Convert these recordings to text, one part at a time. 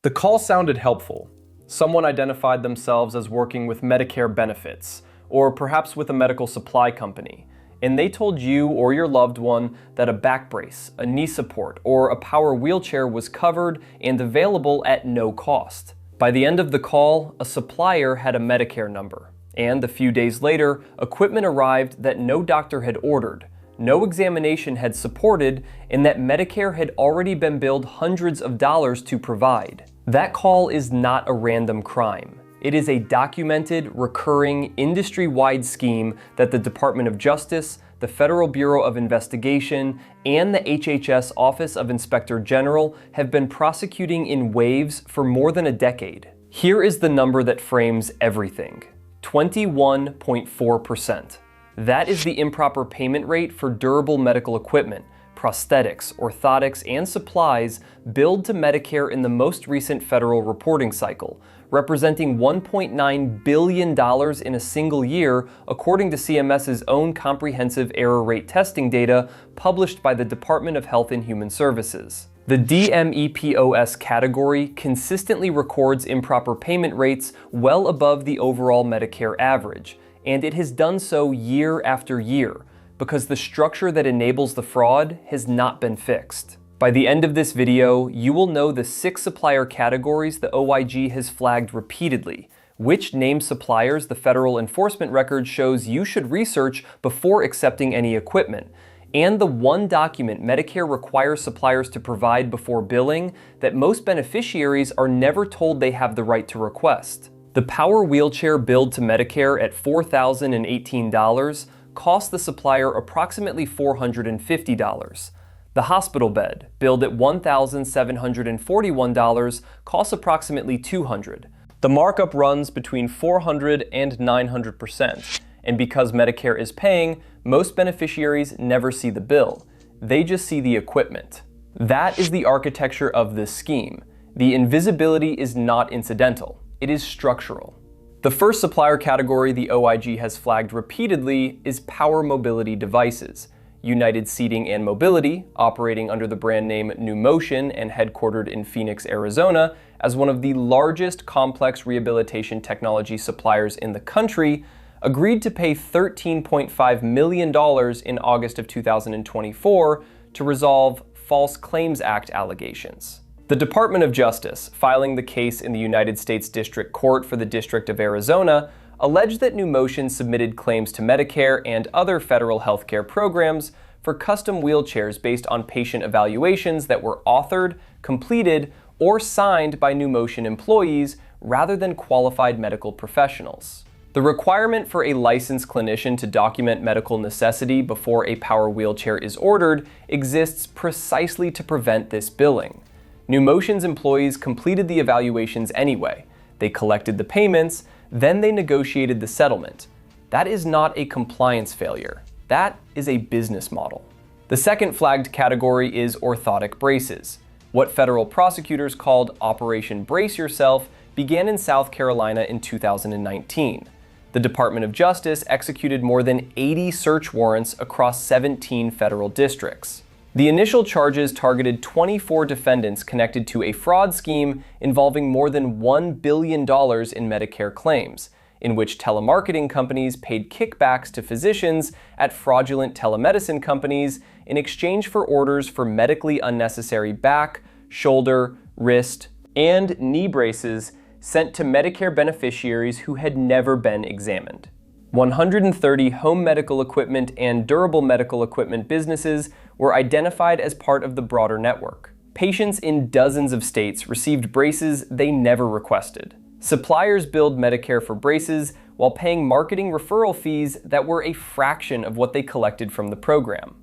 The call sounded helpful. Someone identified themselves as working with Medicare benefits, or perhaps with a medical supply company, and they told you or your loved one that a back brace, a knee support, or a power wheelchair was covered and available at no cost. By the end of the call, a supplier had a Medicare number, and a few days later, equipment arrived that no doctor had ordered, no examination had supported, and that Medicare had already been billed hundreds of dollars to provide. That call is not a random crime. It is a documented, recurring, industry-wide scheme that the Department of Justice, the Federal Bureau of Investigation, and the HHS Office of Inspector General have been prosecuting in waves for more than a decade. Here is the number that frames everything: 21.4%. That is the improper payment rate for durable medical equipment, prosthetics, orthotics, and supplies billed to Medicare in the most recent federal reporting cycle, representing $1.9 billion in a single year, according to CMS's own comprehensive error rate testing data published by the Department of Health and Human Services. The DME category consistently records improper payment rates well above the overall Medicare average, and it has done so year after year, because the structure that enables the fraud has not been fixed. By the end of this video, you will know the 6 supplier categories the OIG has flagged repeatedly, which named suppliers the federal enforcement record shows you should research before accepting any equipment, and the one document Medicare requires suppliers to provide before billing that most beneficiaries are never told they have the right to request. The power wheelchair billed to Medicare at $4,018 cost the supplier approximately $450. The hospital bed, billed at $1,741, costs approximately $200. The markup runs between 400 and 900%, and because Medicare is paying, most beneficiaries never see the bill. They just see the equipment. That is the architecture of this scheme. The invisibility is not incidental, it is structural. The first supplier category the OIG has flagged repeatedly is power mobility devices. United Seating and Mobility, operating under the brand name NuMotion and headquartered in Phoenix, Arizona, as one of the largest complex rehabilitation technology suppliers in the country, agreed to pay $13.5 million in August of 2024 to resolve False Claims Act allegations. The Department of Justice, filing the case in the United States District Court for the District of Arizona, alleged that NuMotion submitted claims to Medicare and other federal healthcare programs for custom wheelchairs based on patient evaluations that were authored, completed, or signed by NuMotion employees rather than qualified medical professionals. The requirement for a licensed clinician to document medical necessity before a power wheelchair is ordered exists precisely to prevent this billing. NuMotion's employees completed the evaluations anyway. They collected the payments, then they negotiated the settlement. That is not a compliance failure. That is a business model. The second flagged category is orthotic braces. What federal prosecutors called Operation Brace Yourself began in South Carolina in 2019. The Department of Justice executed more than 80 search warrants across 17 federal districts. The initial charges targeted 24 defendants connected to a fraud scheme involving more than $1 billion in Medicare claims, in which telemarketing companies paid kickbacks to physicians at fraudulent telemedicine companies in exchange for orders for medically unnecessary back, shoulder, wrist, and knee braces sent to Medicare beneficiaries who had never been examined. 130 home medical equipment and durable medical equipment businesses were identified as part of the broader network. Patients in dozens of states received braces they never requested. Suppliers billed Medicare for braces while paying marketing referral fees that were a fraction of what they collected from the program.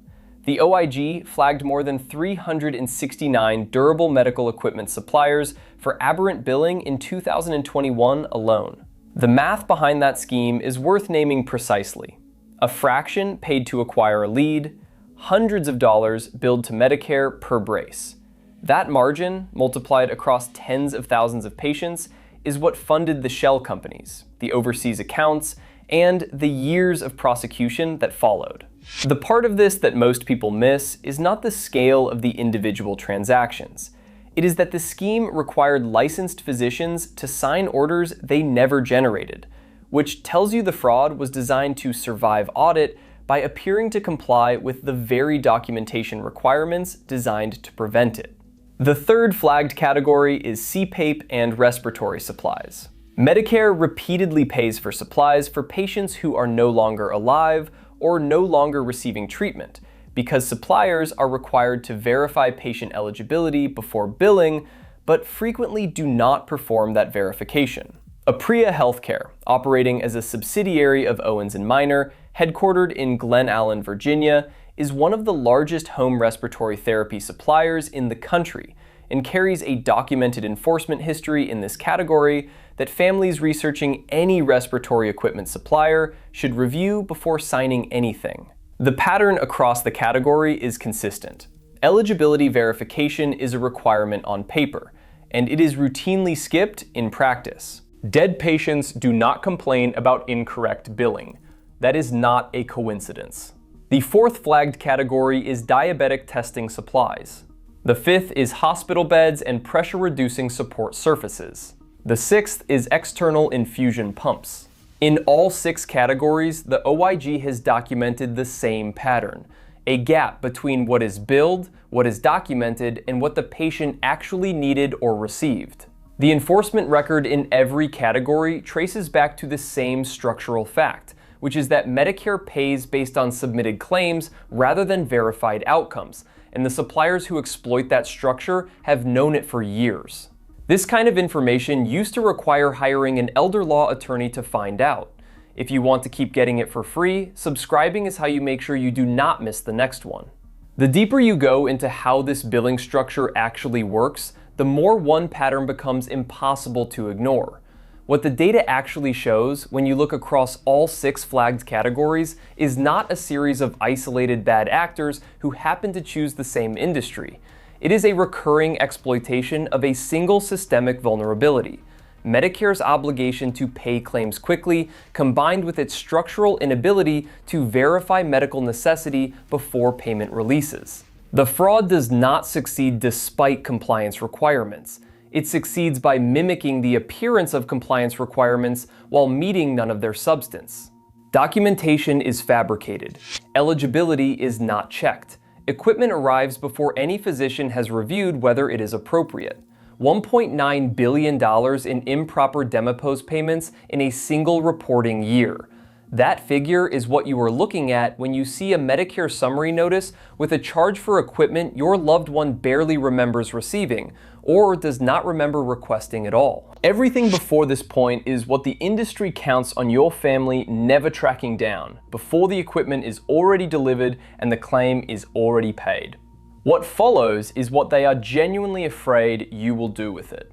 The OIG flagged more than 369 durable medical equipment suppliers for aberrant billing in 2021 alone. The math behind that scheme is worth naming precisely. A fraction paid to acquire a lead, hundreds of dollars billed to Medicare per brace. That margin, multiplied across tens of thousands of patients, is what funded the shell companies, the overseas accounts, and the years of prosecution that followed. The part of this that most people miss is not the scale of the individual transactions. It is that the scheme required licensed physicians to sign orders they never generated, which tells you the fraud was designed to survive audit by appearing to comply with the very documentation requirements designed to prevent it. The third flagged category is CPAP and respiratory supplies. Medicare repeatedly pays for supplies for patients who are no longer alive or no longer receiving treatment, because suppliers are required to verify patient eligibility before billing, but frequently do not perform that verification. Apria Healthcare, operating as a subsidiary of Owens & Minor, headquartered in Glen Allen, Virginia, is one of the largest home respiratory therapy suppliers in the country and carries a documented enforcement history in this category that families researching any respiratory equipment supplier should review before signing anything. The pattern across the category is consistent. Eligibility verification is a requirement on paper, and it is routinely skipped in practice. Dead patients do not complain about incorrect billing. That is not a coincidence. The fourth flagged category is diabetic testing supplies. The fifth is hospital beds and pressure-reducing support surfaces. The sixth is external infusion pumps. In all 6 categories, the OIG has documented the same pattern, a gap between what is billed, what is documented, and what the patient actually needed or received. The enforcement record in every category traces back to the same structural fact, which is that Medicare pays based on submitted claims rather than verified outcomes, and the suppliers who exploit that structure have known it for years. This kind of information used to require hiring an elder law attorney to find out. If you want to keep getting it for free, subscribing is how you make sure you do not miss the next one. The deeper you go into how this billing structure actually works, the more one pattern becomes impossible to ignore. What the data actually shows when you look across all 6 flagged categories is not a series of isolated bad actors who happen to choose the same industry. It is a recurring exploitation of a single systemic vulnerability: Medicare's obligation to pay claims quickly, combined with its structural inability to verify medical necessity before payment releases. The fraud does not succeed despite compliance requirements. It succeeds by mimicking the appearance of compliance requirements while meeting none of their substance. Documentation is fabricated. Eligibility is not checked. Equipment arrives before any physician has reviewed whether it is appropriate. $1.9 billion in improper DME payments in a single reporting year. That figure is what you are looking at when you see a Medicare summary notice with a charge for equipment your loved one barely remembers receiving, or does not remember requesting at all. Everything before this point is what the industry counts on your family never tracking down, before the equipment is already delivered and the claim is already paid. What follows is what they are genuinely afraid you will do with it.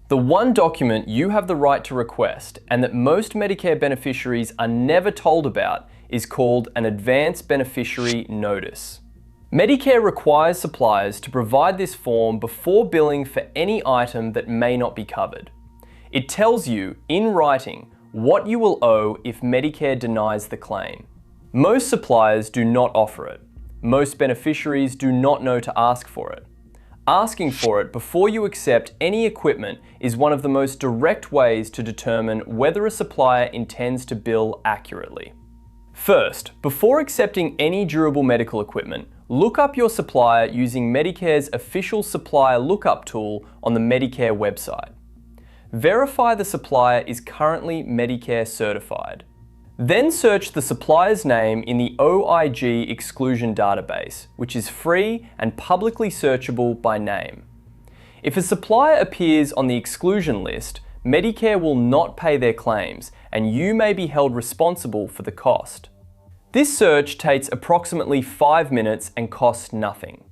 The one document you have the right to request, and that most Medicare beneficiaries are never told about, is called an Advance Beneficiary Notice. Medicare requires suppliers to provide this form before billing for any item that may not be covered. It tells you, in writing, what you will owe if Medicare denies the claim. Most suppliers do not offer it. Most beneficiaries do not know to ask for it. Asking for it before you accept any equipment is one of the most direct ways to determine whether a supplier intends to bill accurately. First, before accepting any durable medical equipment, look up your supplier using Medicare's official supplier lookup tool on the Medicare website. Verify the supplier is currently Medicare certified. Then search the supplier's name in the OIG exclusion database, which is free and publicly searchable by name. If a supplier appears on the exclusion list, Medicare will not pay their claims, and you may be held responsible for the cost. This search takes approximately 5 minutes and costs nothing.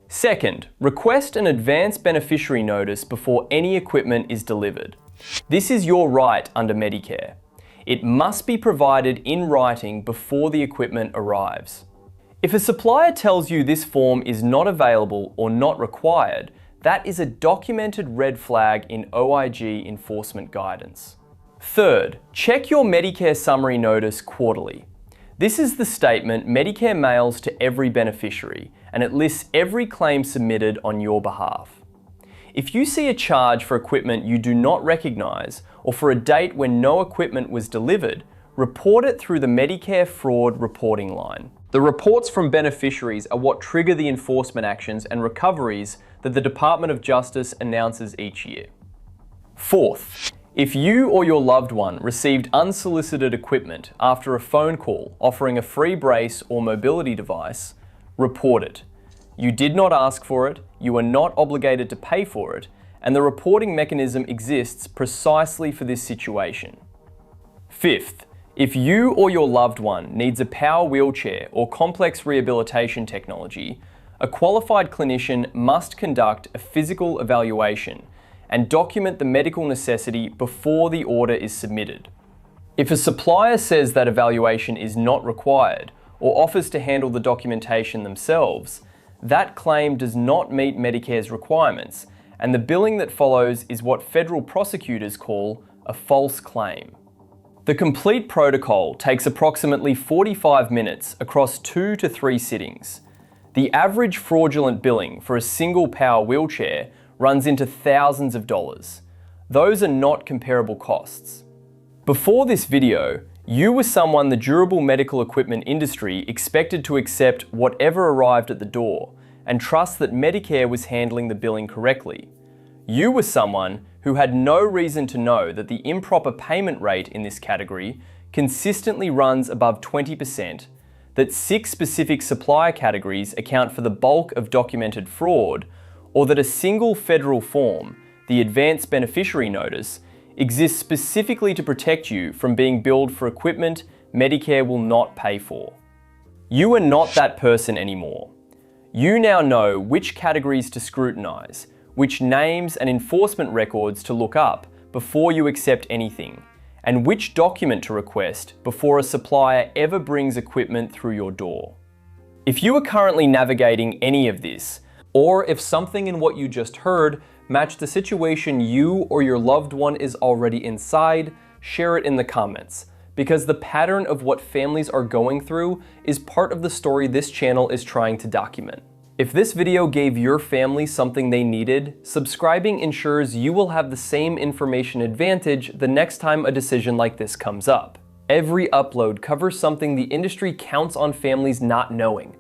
Second, request an advance beneficiary notice before any equipment is delivered. This is your right under Medicare. It must be provided in writing before the equipment arrives. If a supplier tells you this form is not available or not required, that is a documented red flag in OIG enforcement guidance. Third, check your Medicare summary notice quarterly. This is the statement Medicare mails to every beneficiary, and it lists every claim submitted on your behalf. If you see a charge for equipment you do not recognize, or for a date when no equipment was delivered, report it through the Medicare fraud reporting line. The reports from beneficiaries are what trigger the enforcement actions and recoveries that the Department of Justice announces each year. Fourth, if you or your loved one received unsolicited equipment after a phone call offering a free brace or mobility device, report it. You did not ask for it, you are not obligated to pay for it, and the reporting mechanism exists precisely for this situation. Fifth, if you or your loved one needs a power wheelchair or complex rehabilitation technology, a qualified clinician must conduct a physical evaluation and document the medical necessity before the order is submitted. If a supplier says that evaluation is not required or offers to handle the documentation themselves, that claim does not meet Medicare's requirements, and the billing that follows is what federal prosecutors call a false claim. The complete protocol takes approximately 45 minutes across 2 to 3 sittings. The average fraudulent billing for a single power wheelchair runs into thousands of dollars. Those are not comparable costs. Before this video, you were someone the durable medical equipment industry expected to accept whatever arrived at the door and trust that Medicare was handling the billing correctly. You were someone who had no reason to know that the improper payment rate in this category consistently runs above 20%, that 6 specific supplier categories account for the bulk of documented fraud, or that a single federal form, the Advanced Beneficiary Notice, exists specifically to protect you from being billed for equipment Medicare will not pay for. You are not that person anymore. You now know which categories to scrutinize, which names and enforcement records to look up before you accept anything, and which document to request before a supplier ever brings equipment through your door. If you are currently navigating any of this, or if something in what you just heard matched the situation you or your loved one is already inside, share it in the comments, because the pattern of what families are going through is part of the story this channel is trying to document. If this video gave your family something they needed, subscribing ensures you will have the same information advantage the next time a decision like this comes up. Every upload covers something the industry counts on families not knowing,